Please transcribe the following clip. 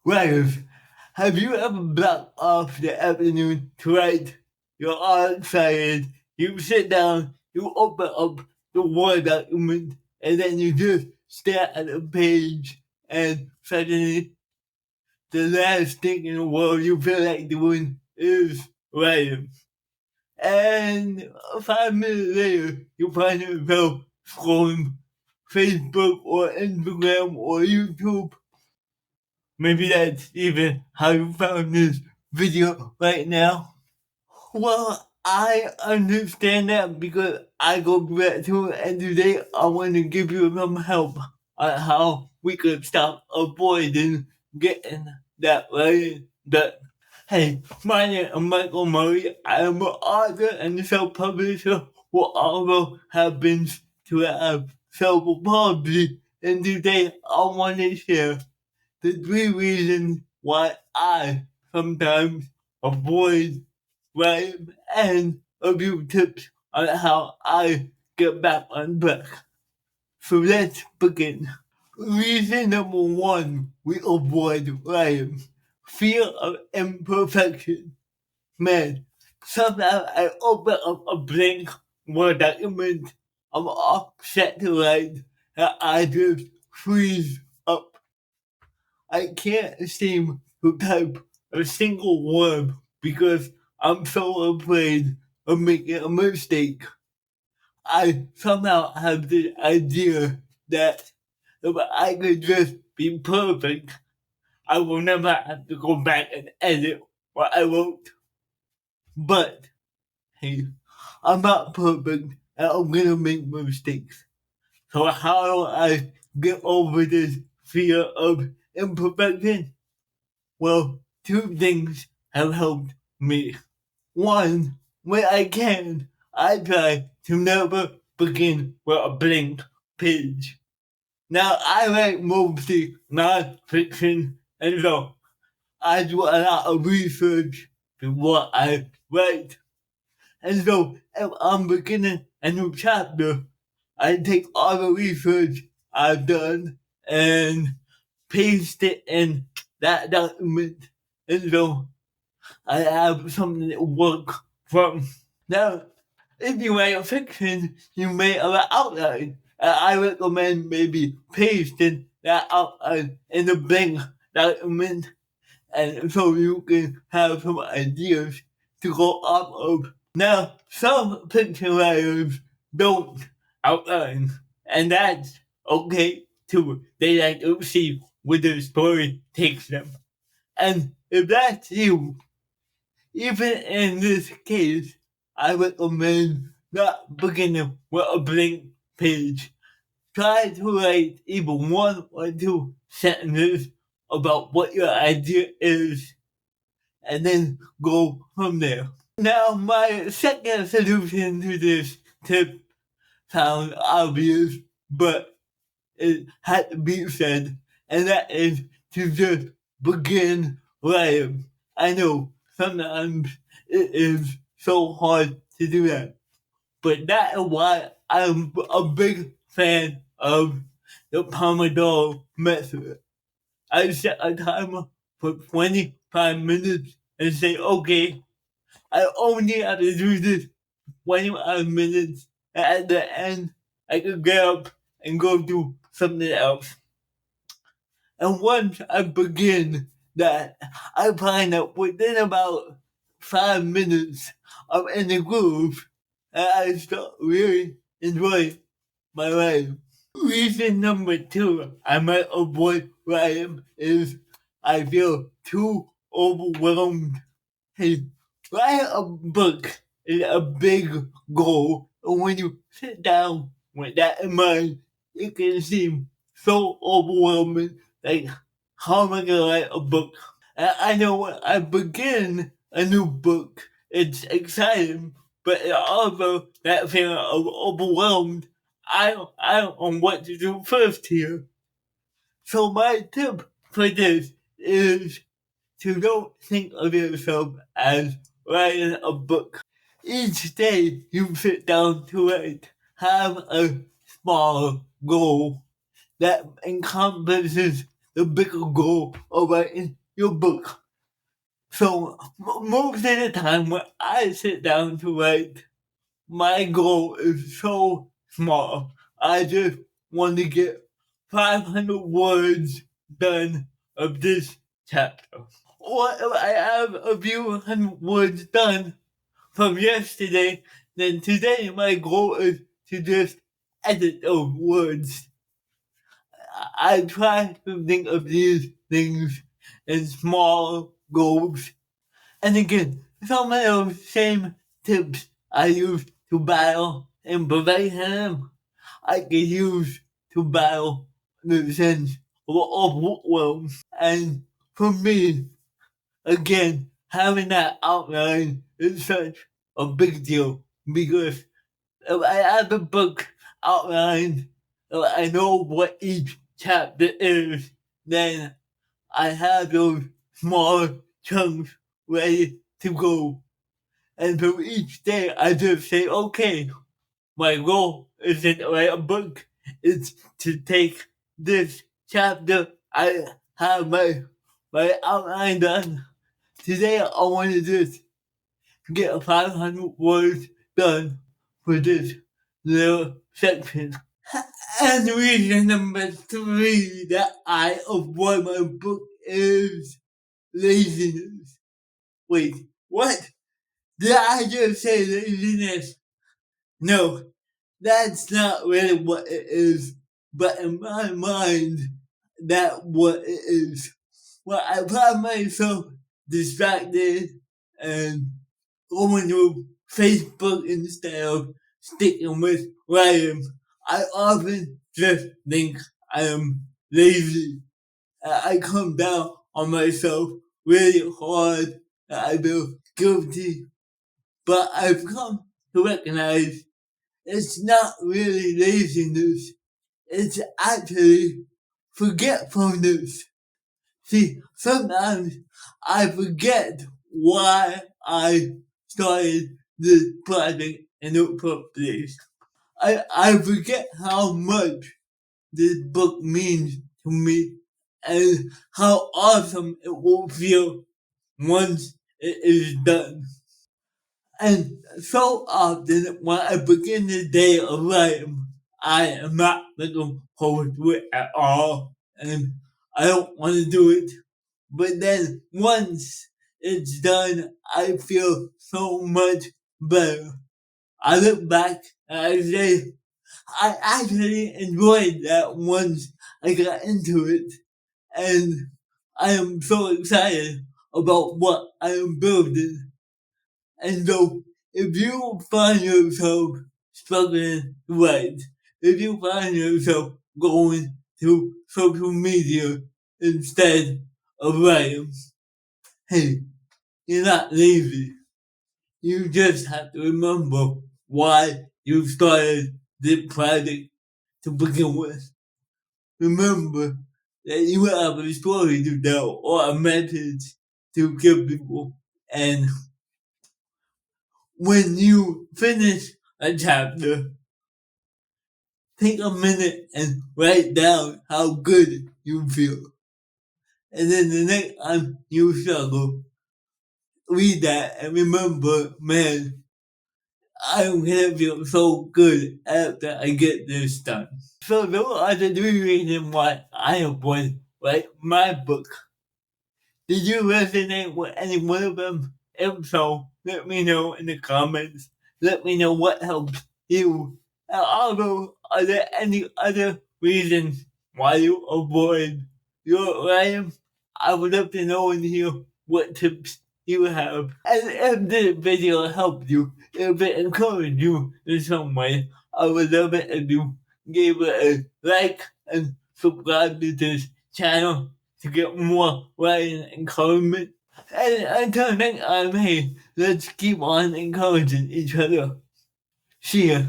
Writers, have you ever blocked off the afternoon to write? You're all excited. You sit down, you open up the Word document, and then you just stare at the page, and suddenly the last thing in the world you feel like doing is writing. And 5 minutes later, you find yourself scrolling Facebook or Instagram or YouTube. Maybe that's even how you found this video right now. Well, I understand that because I go through that too, and today I want to give you some help on how we could stop avoiding getting that right done. Hey, my name is Michael Murray. I am an author and self-publisher who also happens to have cerebral palsy. And today I want to share the 3 reasons why I sometimes avoid writing and a few tips on how I get back on track. So let's begin. Reason number 1 we avoid writing: fear of imperfection. Man, sometimes I open up a blank Word document, I'm all set to write, and I just freeze up. I can't seem to type a single word because I'm so afraid of making a mistake. I somehow have this idea that if I could just be perfect, I will never have to go back and edit what I wrote. But, hey, I'm not perfect and I'm gonna make mistakes. So how do I get over this fear of imperfection? Well, 2 things have helped me. One, when I can, I try to never begin with a blank page. Now, I write mostly non-fiction, and so I do a lot of research before I write. And so, if I'm beginning a new chapter, I take all the research I've done and paste it in that document. And so, I have something to work from. Now, if you write a fiction, you may have an outline. And I recommend maybe pasting that outline in the blank document, and so you can have some ideas to go off of. Now, some fiction writers don't outline, and that's okay too. They like to see where the story takes them. And if that's you, even in this case, I recommend not beginning with a blank page. Try to write even 1 or 2 sentences about what your idea is, and then go from there. Now, my second solution to this tip sounds obvious, but it had to be said, and that is to just begin writing. I know sometimes it is so hard to do that, but that is why I'm a big fan of the Pomodoro method. I set a timer for 25 minutes and say, okay, I only have to do this 25 minutes, and at the end, I can get up and go do something else. And once I begin that, I find that within about 5 minutes, I'm in the groove, and I start really enjoying my life. Reason number 2 I might avoid writing is I feel too overwhelmed. Hey, writing a book is a big goal, and when you sit down with that in mind, it can seem so overwhelming. Like, how am I gonna write a book? And I know when I begin a new book, it's exciting, but it also that feeling of overwhelmed. I don't know what to do first here. So my tip for this is to don't think of yourself as writing a book. Each day you sit down to write, have a small goal that encompasses the bigger goal of writing your book. So most of the time when I sit down to write, my goal is so small. I just want to get 500 words done of this chapter. Or if I have a few hundred words done from yesterday, then today my goal is to just edit those words. I try to think of these things in small goals. And again, some of those same tips I use to battle imperfection, I can use to battle the sense of overwhelm. And for me, again, having that outline is such a big deal because if I have a book outlined, if I know what each chapter is, then I have those small chunks ready to go. And so each day I just say, okay, my goal isn't to write a book, it's to take this chapter. I have my outline done. Today I want to just get 500 words done for this little section. And reason number 3 that I avoid my book is laziness. Wait, what? Did I just say laziness? No, that's not really what it is. But in my mind, that's what it is. Well, I find myself distracted and going to Facebook instead of sticking with writing. I often just think I am lazy. I come down on myself really hard. I feel guilty. But I've come to recognize it's not really laziness. It's actually forgetfulness. See, sometimes I forget why I started this project in the first place. I forget how much this book means to me and how awesome it will feel once it is done. And so often when I begin the day of writing, I am not looking forward to it at all. And I don't want to do it. But then once it's done, I feel so much better. I look back and I say, I actually enjoyed that once I got into it. And I am so excited about what I am building. And so, if you find yourself struggling to write, if you find yourself going to social media instead of writing, hey, you're not lazy. You just have to remember why you started this project to begin with. Remember that you have a story to tell or a message to give people. And when you finish a chapter, take a minute and write down how good you feel. And then the next time you struggle, read that and remember, man, I'm gonna feel so good after I get this done. So those are the 3 reasons why I avoid write my book. Did you resonate with any one of them? If so, let me know in the comments. Let me know what helped you. And also, are there any other reasons why you avoid your writing? I would love to know and hear what tips you have. And if this video helped you, if it encouraged you in some way, I would love it if you gave it a like and subscribe to this channel to get more writing encouragement. And until next time, hey, let's keep on encouraging each other. See ya.